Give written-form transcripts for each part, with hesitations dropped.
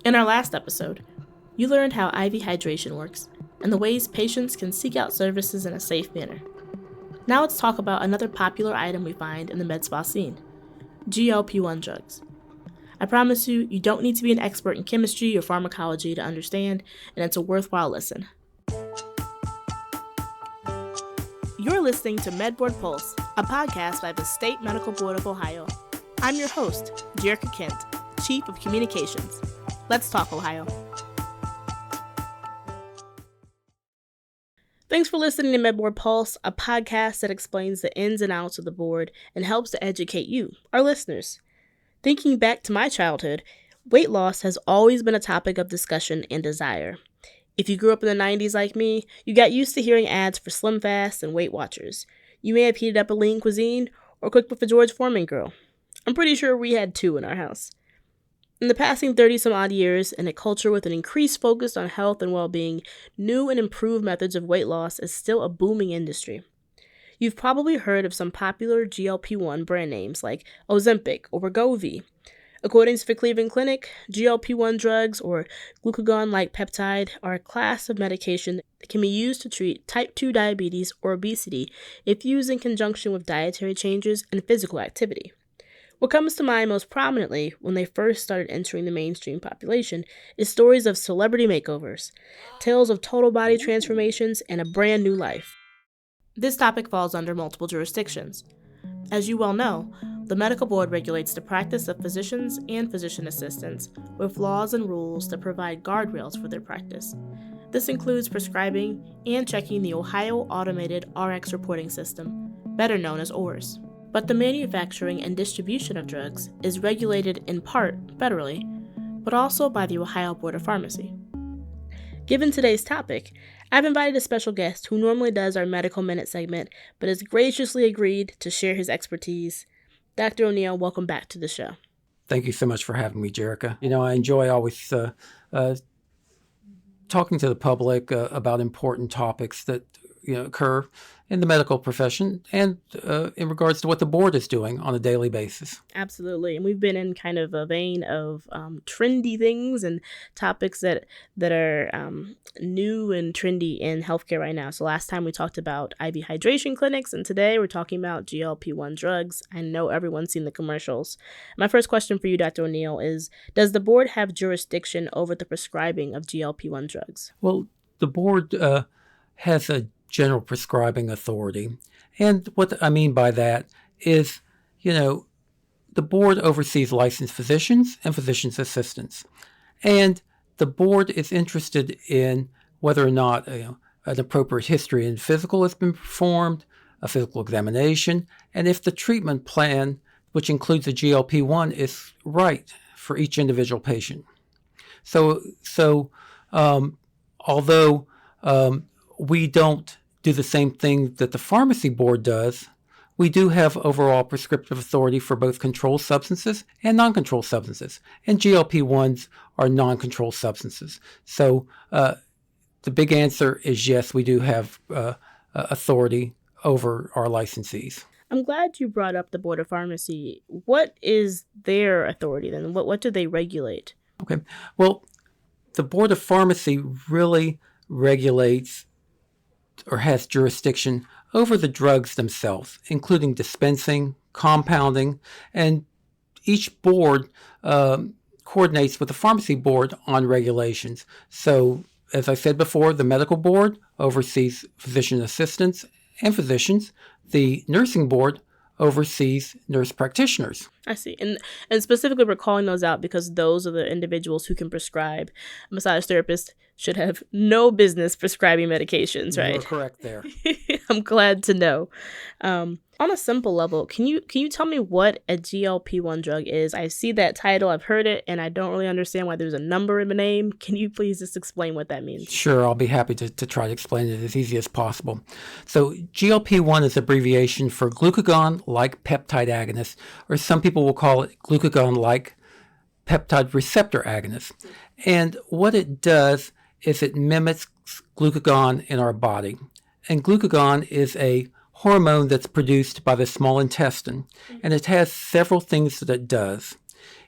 In our last episode, you learned how IV hydration works and the ways patients can seek out services in a safe manner. Now let's talk about another popular item we find in the med spa scene, GLP-1 drugs. I promise you, you don't need to be an expert in chemistry or pharmacology to understand, and it's a worthwhile listen. You're listening to MedBoard Pulse, a podcast by the State Medical Board of Ohio. I'm your host, Jerica Kent, Chief of Communications. Let's talk Ohio. Thanks for listening to MedBoard Pulse, a podcast that explains the ins and outs of the board and helps to educate you, our listeners. Thinking back to my childhood, weight loss has always been a topic of discussion and desire. If you grew up in the 90s like me, you got used to hearing ads for Slim Fast and Weight Watchers. You may have heated up a lean cuisine or cooked with a George Foreman grill. I'm pretty sure we had two in our house. In the passing 30-some-odd years, in a culture with an increased focus on health and well-being, new and improved methods of weight loss is still a booming industry. You've probably heard of some popular GLP-1 brand names like Ozempic or Wegovy. According to the Cleveland Clinic, GLP-1 drugs, or glucagon-like peptide, are a class of medication that can be used to treat type 2 diabetes or obesity if used in conjunction with dietary changes and physical activity. What comes to mind most prominently when they first started entering the mainstream population is stories of celebrity makeovers, tales of total body transformations, and a brand new life. This topic falls under multiple jurisdictions. As you well know, the medical board regulates the practice of physicians and physician assistants with laws and rules that provide guardrails for their practice. This includes prescribing and checking the Ohio Automated RX Reporting System, better known as ORS. But the manufacturing and distribution of drugs is regulated in part federally, but also by the Ohio Board of Pharmacy. Given today's topic, I've invited a special guest who normally does our Medical Minute segment, but has graciously agreed to share his expertise. Dr. O'Neill, welcome back to the show. Thank you so much for having me, Jerica. I enjoy always talking to the public about important topics that occur in the medical profession and in regards to what the board is doing on a daily basis. Absolutely. And we've been in kind of a vein of trendy things and topics that are new and trendy in healthcare right now. So last time we talked about IV hydration clinics, and today we're talking about GLP-1 drugs. I know everyone's seen the commercials. My first question for you, Dr. O'Neill, is does the board have jurisdiction over the prescribing of GLP-1 drugs? Well, the board has a general prescribing authority. And what I mean by that is, the board oversees licensed physicians and physician's assistants. And the board is interested in whether or not an appropriate history and physical has been performed, a physical examination, and if the treatment plan, which includes a GLP-1, is right for each individual patient. So although we don't do the same thing that the pharmacy board does, we do have overall prescriptive authority for both controlled substances and non-controlled substances. And GLP-1s are non-controlled substances. So the big answer is yes, we do have authority over our licensees. I'm glad you brought up the Board of Pharmacy. What is their authority then? What do they regulate? Okay. Well, the Board of Pharmacy really regulates or has jurisdiction over the drugs themselves, including dispensing, compounding, and each board coordinates with the pharmacy board on regulations. So, as I said before, the medical board oversees physician assistants and physicians. The nursing board oversees nurse practitioners. I see. And specifically we're calling those out because those are the individuals who can prescribe. A massage therapist should have no business prescribing medications, right? You're correct there. I'm glad to know. On a simple level, can you tell me what a GLP-1 drug is? I see that title, I've heard it, and I don't really understand why there's a number in the name. Can you please just explain what that means? Sure, I'll be happy to try to explain it as easy as possible. So GLP-1 is abbreviation for glucagon-like peptide agonist, or some people will call it glucagon-like peptide receptor agonist. And what it does is it mimics glucagon in our body. And glucagon is a hormone that's produced by the small intestine, and it has several things that it does.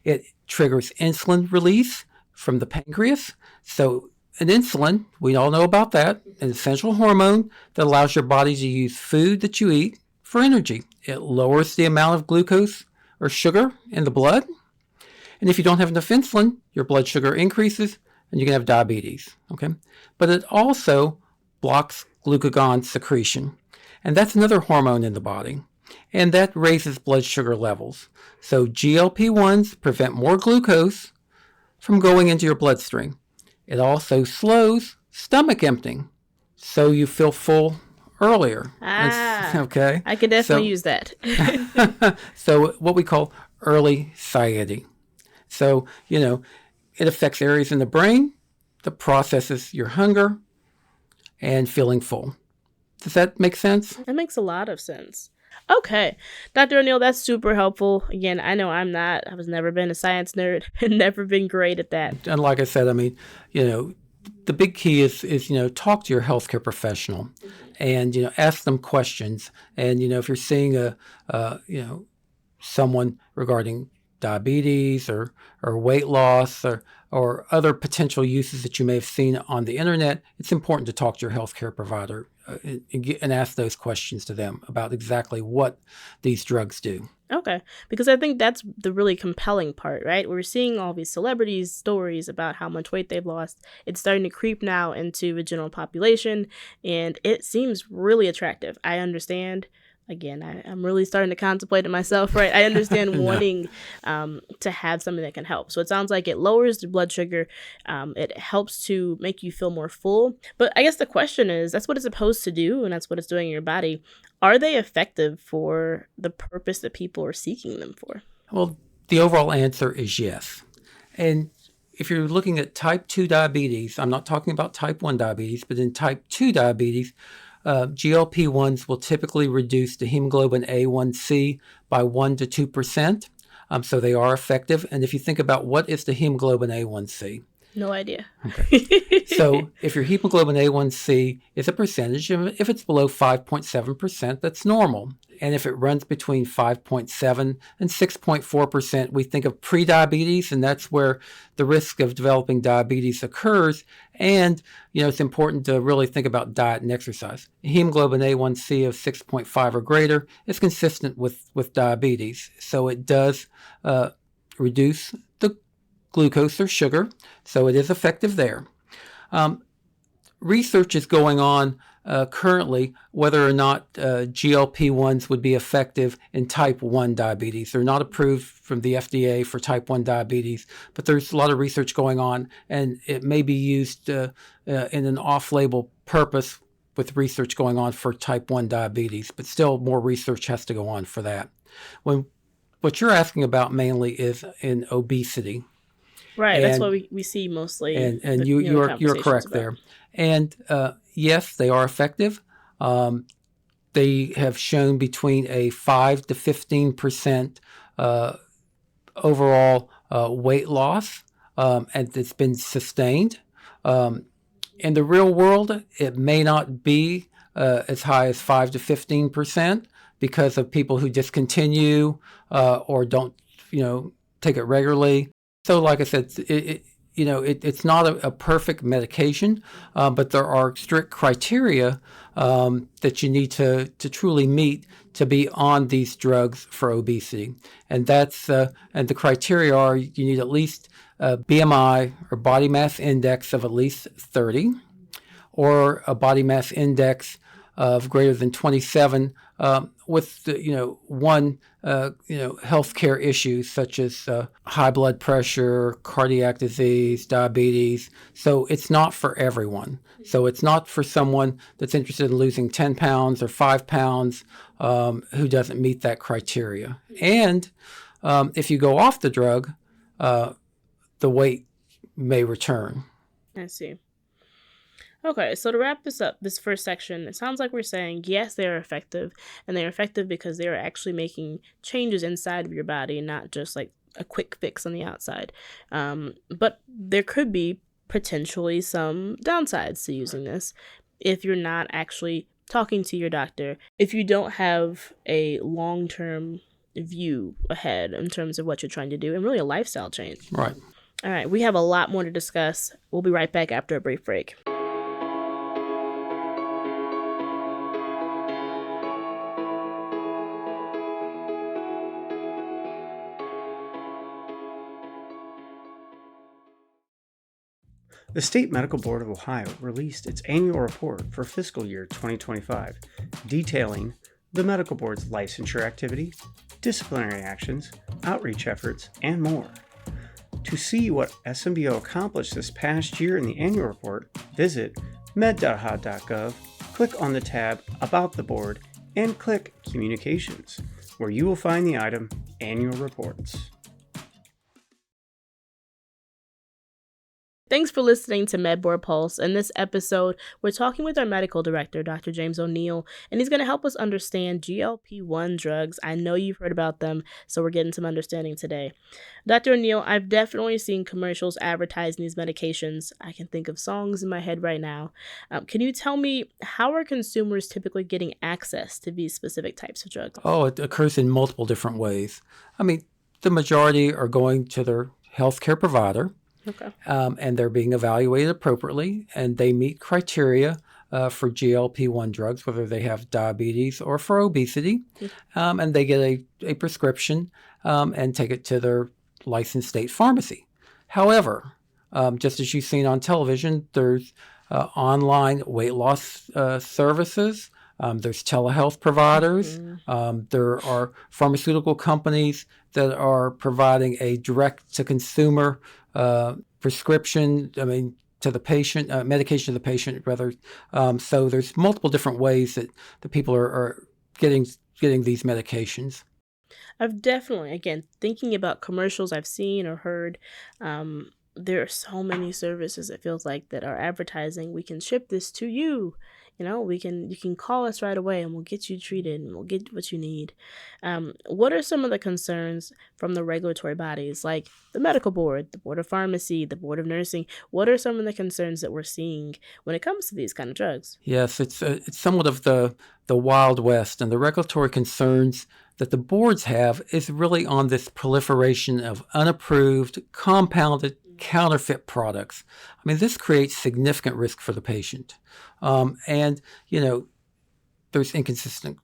It triggers insulin release from the pancreas. So an insulin, we all know about that, an essential hormone that allows your body to use food that you eat for energy. It lowers the amount of glucose or sugar in the blood. And if you don't have enough insulin, your blood sugar increases and you can have diabetes. Okay? But it also blocks glucagon secretion. And that's another hormone in the body. And that raises blood sugar levels. So GLP-1s prevent more glucose from going into your bloodstream. It also slows stomach emptying, so you feel full earlier. Okay. I could definitely use that. So what we call early satiety. So, it affects areas in the brain that processes your hunger and feeling full. Does that make sense? That makes a lot of sense. Okay. Dr. O'Neill, that's super helpful. Again, I know I was never been a science nerd and never been great at that. And like I said, the big key is talk to your healthcare professional and, ask them questions. And, if you're seeing someone regarding diabetes or weight loss or other potential uses that you may have seen on the internet, it's important to talk to your healthcare provider and ask those questions to them about exactly what these drugs do. Okay, because I think that's the really compelling part, right? We're seeing all these celebrities' stories about how much weight they've lost. It's starting to creep now into the general population, and it seems really attractive. I understand. Again, I'm really starting to contemplate it myself, right? I understand wanting to have something that can help. So it sounds like it lowers the blood sugar. It helps to make you feel more full. But I guess the question is, that's what it's supposed to do, and that's what it's doing in your body. Are they effective for the purpose that people are seeking them for? Well, the overall answer is yes. And if you're looking at type 2 diabetes, I'm not talking about type 1 diabetes, but in type 2 diabetes, GLP-1s will typically reduce the hemoglobin A1C by 1 to 2%. So they are effective. And if you think about what is the hemoglobin A1C? No idea. Okay. So if your hemoglobin A1C is a percentage, if it's below 5.7%, that's normal. And if it runs between 5.7 and 6.4%, we think of prediabetes, and that's where the risk of developing diabetes occurs. And, it's important to really think about diet and exercise. Hemoglobin A1C of 6.5 or greater is consistent with diabetes. So it does reduce the glucose or sugar, so it is effective there. Research is going on currently whether or not GLP-1s would be effective in type 1 diabetes. They're not approved from the FDA for type 1 diabetes, but there's a lot of research going on, and it may be used in an off-label purpose with research going on for type 1 diabetes, but still more research has to go on for that. What you're asking about mainly is in obesity. Right, that's what we see mostly. And you're correct about. There. And yes, they are effective. They have shown between a 5 to 15% overall weight loss, and it's been sustained. In the real world, it may not be as high as 5 to 15% because of people who discontinue or don't, take it regularly. So, like I said, it's not a perfect medication, but there are strict criteria that you need to truly meet to be on these drugs for obesity, and and the criteria are you need at least a BMI or body mass index of at least 30, or a body mass index of greater than 27, with one healthcare issues such as high blood pressure, cardiac disease, diabetes. So it's not for everyone. So it's not for someone that's interested in losing 10 pounds or 5 pounds who doesn't meet that criteria. And if you go off the drug, the weight may return. I see. Okay, so to wrap this up, this first section, it sounds like we're saying, yes, they're effective, and they're effective because they're actually making changes inside of your body, not just like a quick fix on the outside. But there could be potentially some downsides to using this if you're not actually talking to your doctor, if you don't have a long-term view ahead in terms of what you're trying to do, and really a lifestyle change. Right. All right, we have a lot more to discuss. We'll be right back after a brief break. The State Medical Board of Ohio released its annual report for fiscal year 2025, detailing the medical board's licensure activity, disciplinary actions, outreach efforts, and more. To see what SMBO accomplished this past year in the annual report, visit med.ohio.gov, click on the tab About the Board, and click Communications, where you will find the item Annual Reports. Thanks for listening to MedBoard Pulse. In this episode, we're talking with our medical director, Dr. James O'Neill, and he's going to help us understand GLP-1 drugs. I know you've heard about them, so we're getting some understanding today. Dr. O'Neill, I've definitely seen commercials advertising these medications. I can think of songs in my head right now. Can you tell me, how are consumers typically getting access to these specific types of drugs? Oh, it occurs in multiple different ways. I mean, the majority are going to their healthcare provider. Okay. And they're being evaluated appropriately, and they meet criteria for GLP-1 drugs, whether they have diabetes or for obesity, and they get a prescription and take it to their licensed state pharmacy. However, just as you've seen on television, there's online weight loss services. There's telehealth providers. There are pharmaceutical companies that are providing a direct-to-consumer prescription, to the patient, medication to the patient, rather. So there's multiple different ways that the people are getting these medications. I've definitely, again, thinking about commercials I've seen or heard, there are so many services, it feels like, that are advertising, we can ship this to you. You can call us right away and we'll get you treated and we'll get what you need. What are some of the concerns from the regulatory bodies, like the medical board, the board of pharmacy, the board of nursing? What are some of the concerns that we're seeing when it comes to these kind of drugs? Yes, it's somewhat of the Wild West, and the regulatory concerns that the boards have is really on this proliferation of unapproved, compounded, counterfeit products. I mean, this creates significant risk for the patient. And, there's inconsistent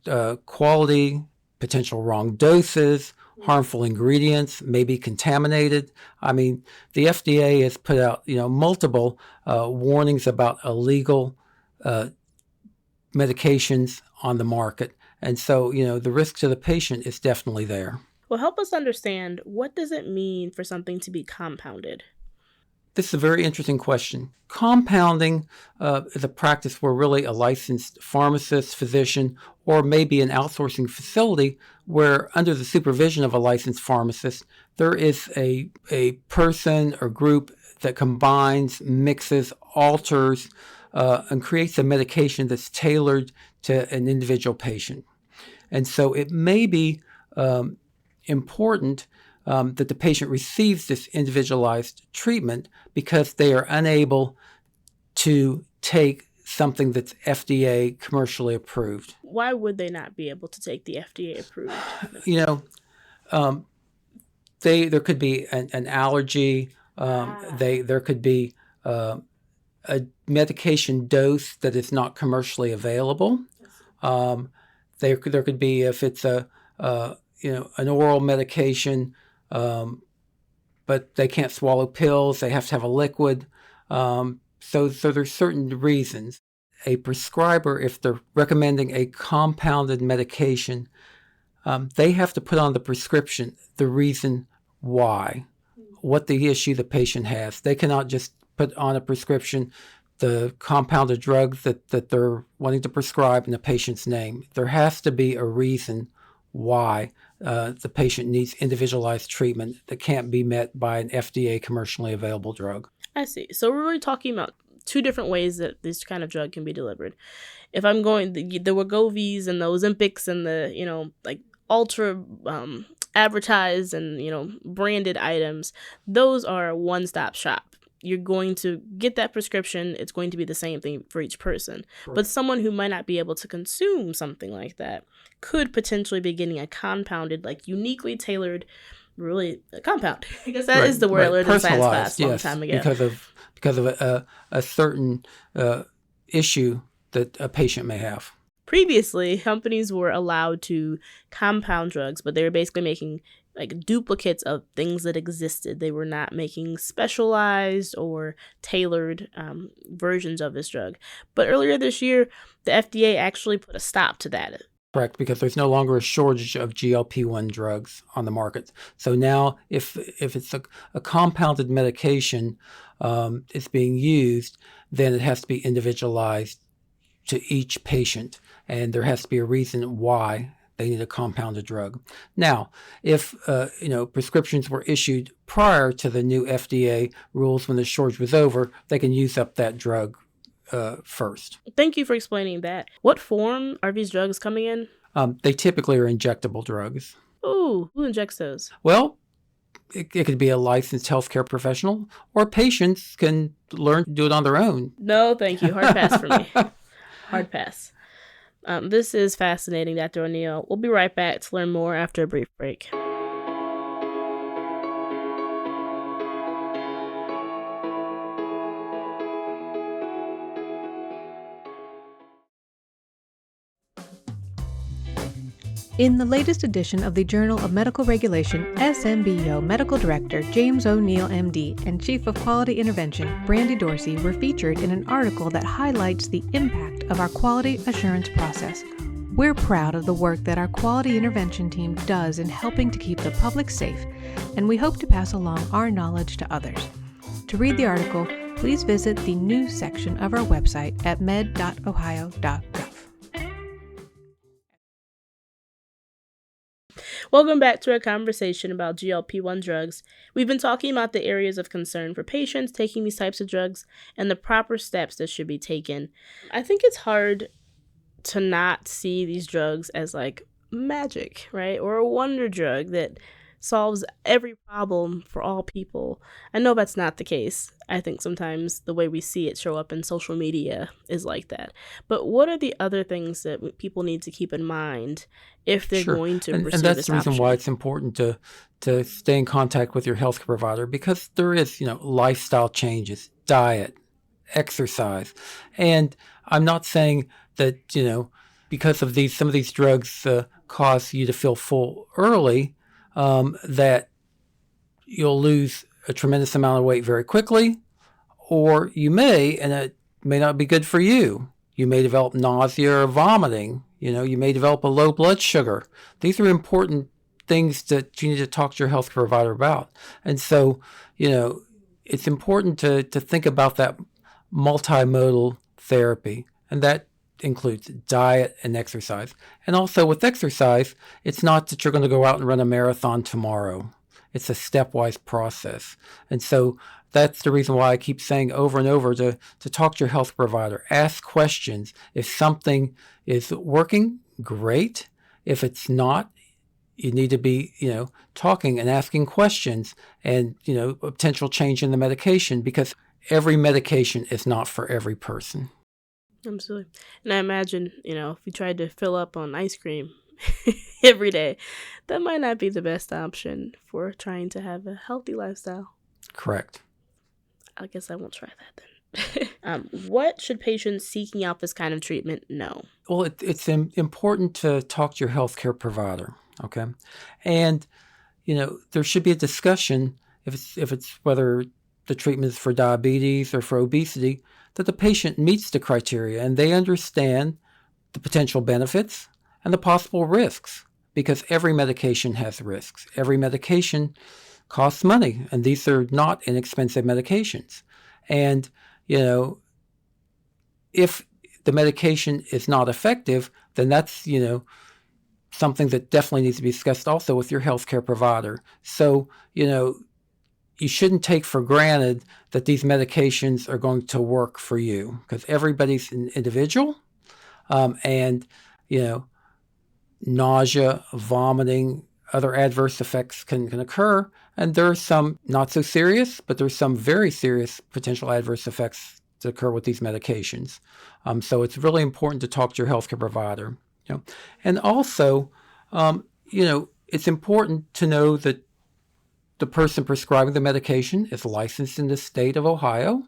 quality, potential wrong doses, harmful ingredients, maybe contaminated. I mean, the FDA has put out, multiple warnings about illegal medications on the market. And so, the risk to the patient is definitely there. Well, help us understand, what does it mean for something to be compounded? This is a very interesting question. Compounding is a practice where really a licensed pharmacist, physician, or maybe an outsourcing facility where, under the supervision of a licensed pharmacist, there is a person or group that combines, mixes, alters, and creates a medication that's tailored to an individual patient. And so it may be important that the patient receives this individualized treatment because they are unable to take something that's FDA commercially approved. Why would they not be able to take the FDA approved? There could be an allergy. There could be a medication dose that is not commercially available. There could be, if it's an oral medication, but they can't swallow pills. They have to have a liquid. So there's certain reasons. A prescriber, if they're recommending a compounded medication, they have to put on the prescription the reason why, what the issue the patient has. They cannot just put on a prescription the compounded drug that they're wanting to prescribe in the patient's name. There has to be a reason why the patient needs individualized treatment that can't be met by an FDA commercially available drug. I see. So we're really talking about two different ways that this kind of drug can be delivered. If I'm going, the Wegovy's and the Ozempics and the, ultra advertised and, branded items, those are a one-stop shop. You're going to get that prescription. It's going to be the same thing for each person. Right. But someone who might not be able to consume something like that could potentially be getting a compounded, uniquely tailored really a compound. I guess that is the word I learned in science class a long time ago. Because of a certain issue that a patient may have. Previously, companies were allowed to compound drugs, but they were basically making like duplicates of things that existed. They were not making specialized or tailored versions of this drug. But earlier this year, the FDA actually put a stop to that. Correct, because there's no longer a shortage of GLP-1 drugs on the market. So now if it's a compounded medication is being used, then it has to be individualized to each patient, and there has to be a reason why they need a compounded drug. Now, if prescriptions were issued prior to the new FDA rules when the shortage was over, they can use up that drug first. Thank you for explaining that. What form are these drugs coming in? They typically are injectable drugs. Ooh, who injects those? Well, it could be a licensed healthcare professional, or patients can learn to do it on their own. No, thank you. Hard pass for me. Hard pass. This is fascinating, Dr. O'Neill. We'll be right back to learn more after a brief break. In the latest edition of the Journal of Medical Regulation, SMBO Medical Director James O'Neill, MD, and Chief of Quality Intervention Brandy Dorsey were featured in an article that highlights the impact of our quality assurance process. We're proud of the work that our quality intervention team does in helping to keep the public safe, and we hope to pass along our knowledge to others. To read the article, please visit the news section of our website at med.ohio.gov. Welcome back to our conversation about GLP-1 drugs. We've been talking about the areas of concern for patients taking these types of drugs and the proper steps that should be taken. I think it's hard to not see these drugs as like magic, right? Or a wonder drug that solves every problem for all people. I know that's not the case. I think sometimes the way we see it show up in social media is like that. But what are the other things that people need to keep in mind if they're going to pursue this option? And that's the reason why it's important to stay in contact with your healthcare provider, because there is, lifestyle changes, diet, exercise. And I'm not saying that, because of some of these drugs cause you to feel full early, that you'll lose a tremendous amount of weight very quickly, or you may, and it may not be good for you. You may develop nausea or vomiting. You may develop a low blood sugar. These are important things that you need to talk to your health provider about. And so, it's important to think about that multimodal therapy, and that includes diet and exercise. And also with exercise, it's not that you're going to go out and run a marathon tomorrow. It's a stepwise process. And so that's the reason why I keep saying over and over to talk to your health provider. Ask questions. If something is working, great. If it's not, you need to be, talking and asking questions and, a potential change in the medication, because every medication is not for every person. Absolutely. And I imagine, if you tried to fill up on ice cream every day, that might not be the best option for trying to have a healthy lifestyle. Correct. I guess I won't try that then. What should patients seeking out this kind of treatment know? Well, it's important to talk to your healthcare provider, okay? And, there should be a discussion if it's whether the treatment is for diabetes or for obesity, that the patient meets the criteria and they understand the potential benefits and the possible risks, because every medication has risks. Every medication costs money, and these are not inexpensive medications. And, if the medication is not effective, then that's, something that definitely needs to be discussed also with your healthcare provider. So, you shouldn't take for granted that these medications are going to work for you, because everybody's an individual. And, nausea, vomiting, other adverse effects can occur. And there are some not so serious, but there's some very serious potential adverse effects that occur with these medications. So it's really important to talk to your healthcare provider. And also, it's important to know that the person prescribing the medication is licensed in the state of Ohio,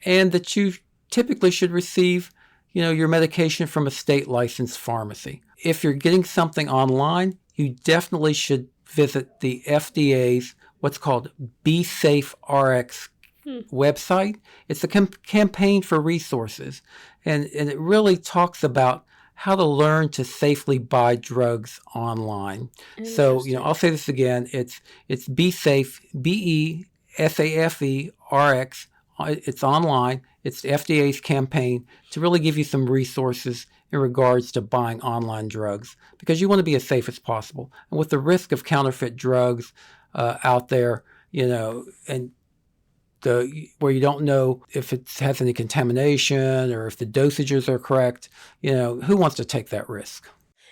and that you typically should receive, your medication from a state licensed pharmacy. If you're getting something online, you definitely should visit the FDA's what's called Be Safe RX website. It's a campaign for resources, and it really talks about how to learn to safely buy drugs online. So, I'll say this again. It's Be Safe, BESAFE RX. It's online. It's the FDA's campaign to really give you some resources in regards to buying online drugs, because you want to be as safe as possible. And with the risk of counterfeit drugs out there, and where you don't know if it has any contamination or if the dosages are correct, who wants to take that risk?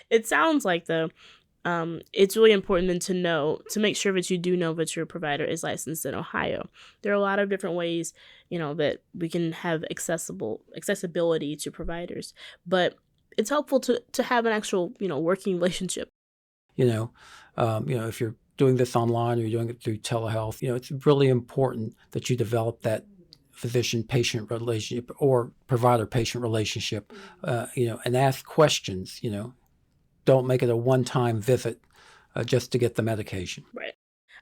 It sounds like, though, it's really important then to make sure that you do know that your provider is licensed in Ohio. There are a lot of different ways, that we can have accessibility to providers, but it's helpful to have an actual, working relationship. If you're doing this online or you're doing it through telehealth, it's really important that you develop that physician-patient relationship or provider-patient relationship, and ask questions, Don't make it a one-time visit just to get the medication. Right.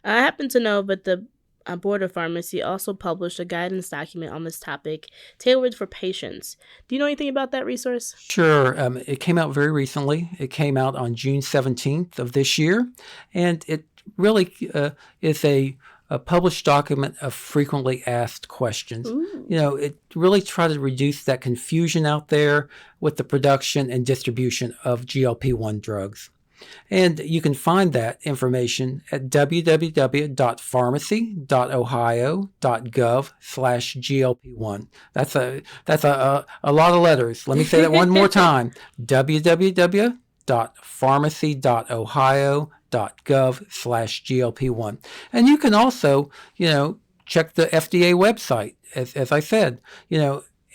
I happen to know that the Board of Pharmacy also published a guidance document on this topic tailored for patients. Do you know anything about that resource? Sure. It came out very recently. It came out on June 17th of this year, and it really is a published document of frequently asked questions. Ooh. It really tried to reduce that confusion out there with the production and distribution of GLP-1 drugs. And you can find that information at www.pharmacy.ohio.gov/GLP1. That's a lot of letters. Let me say that one more time. www.pharmacy.ohio.gov/GLP1. And you can also, check the FDA website, as I said,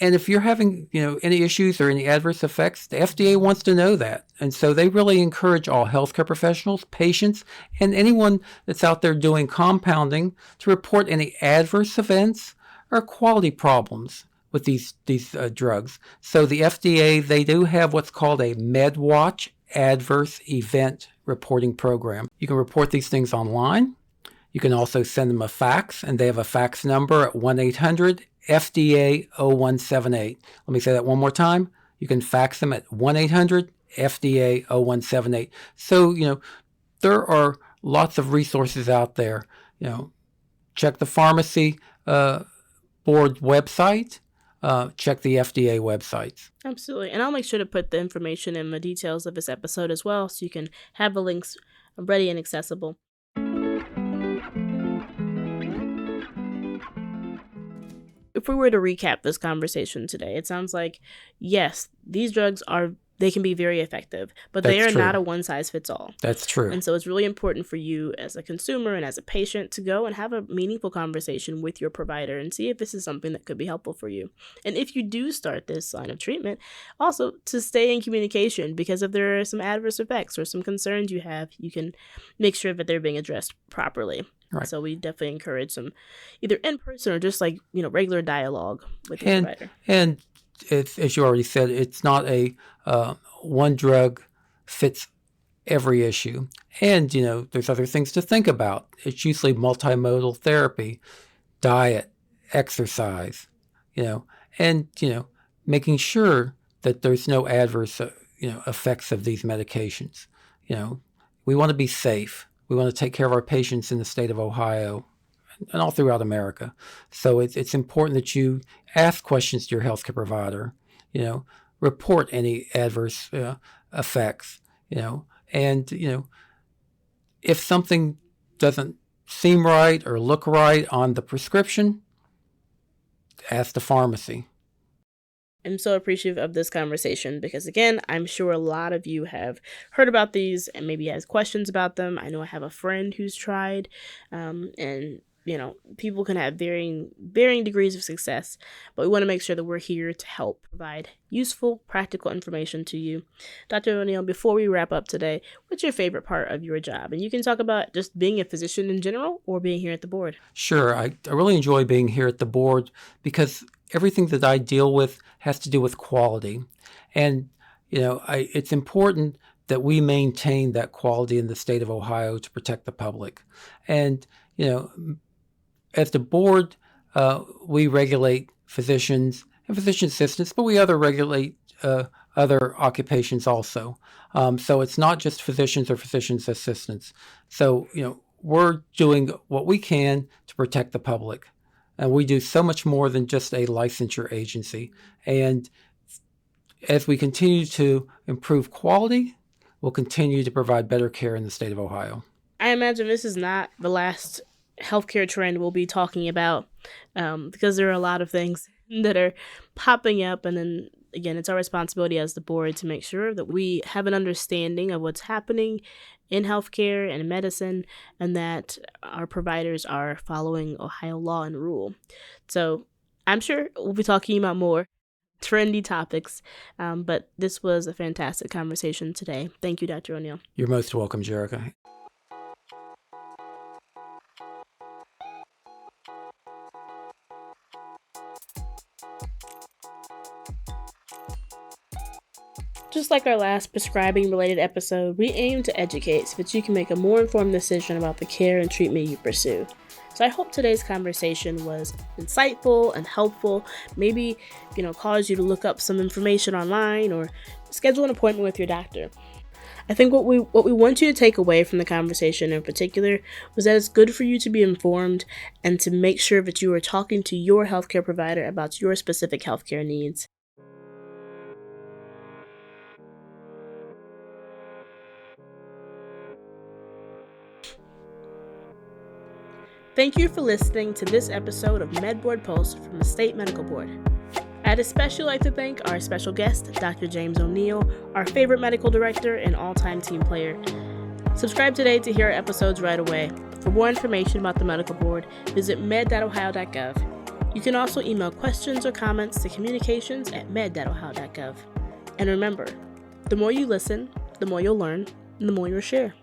and if you're having, any issues or any adverse effects, the FDA wants to know that. And so they really encourage all healthcare professionals, patients, and anyone that's out there doing compounding to report any adverse events or quality problems with these drugs. So the FDA, they do have what's called a MedWatch Adverse Event Reporting Program. You can report these things online. You can also send them a fax, and they have a fax number at 1-800-FDA-0178. Let me say that one more time. You can fax them at 1-800-FDA-0178. So, there are lots of resources out there. Check the pharmacy board website. Check the FDA websites. Absolutely. And I'll make sure to put the information and the details of this episode as well, so you can have the links ready and accessible. If we were to recap this conversation today, it sounds like, yes, these drugs they can be very effective, but they are not a one-size-fits-all. That's true. And so it's really important for you as a consumer and as a patient to go and have a meaningful conversation with your provider and see if this is something that could be helpful for you. And if you do start this line of treatment, also to stay in communication, because if there are some adverse effects or some concerns you have, you can make sure that they're being addressed properly. Right. So we definitely encourage some either in person or just regular dialogue with your provider. And it's, as you already said, it's not a one drug fits every issue. And, there's other things to think about. It's usually multimodal therapy, diet, exercise, and, making sure that there's no adverse, effects of these medications. We want to be safe. We want to take care of our patients in the state of Ohio and all throughout America. So it's important that you ask questions to your healthcare provider, report any adverse effects, and, if something doesn't seem right or look right on the prescription, ask the pharmacy. I'm so appreciative of this conversation because, again, I'm sure a lot of you have heard about these and maybe has questions about them. I know I have a friend who's tried, and people can have varying degrees of success, but we want to make sure that we're here to help provide useful, practical information to you. Dr. O'Neill, before we wrap up today, what's your favorite part of your job? And you can talk about just being a physician in general or being here at the board. Sure. I really enjoy being here at the board because everything that I deal with has to do with quality. And, it's important that we maintain that quality in the state of Ohio to protect the public. And, as the board, we regulate physicians and physician assistants, but we regulate other occupations also. So it's not just physicians or physicians assistants. So, we're doing what we can to protect the public. And we do so much more than just a licensure agency. And as we continue to improve quality, we'll continue to provide better care in the state of Ohio. I imagine this is not the last healthcare trend we'll be talking about, because there are a lot of things that are popping up. And then again, it's our responsibility as the board to make sure that we have an understanding of what's happening in healthcare and in medicine, and that our providers are following Ohio law and rule. So I'm sure we'll be talking about more trendy topics, but this was a fantastic conversation today. Thank you, Dr. O'Neill. You're most welcome, Jerica. Just like our last prescribing-related episode, we aim to educate so that you can make a more informed decision about the care and treatment you pursue. So I hope today's conversation was insightful and helpful, maybe, cause you to look up some information online or schedule an appointment with your doctor. I think what we want you to take away from the conversation in particular was that it's good for you to be informed and to make sure that you are talking to your healthcare provider about your specific healthcare needs. Thank you for listening to this episode of MedBoard Pulse from the State Medical Board. I'd especially like to thank our special guest, Dr. James O'Neill, our favorite medical director and all-time team player. Subscribe today to hear our episodes right away. For more information about the medical board, visit med.ohio.gov. You can also email questions or comments to communications@med.ohio.gov. And remember, the more you listen, the more you'll learn, and the more you'll share.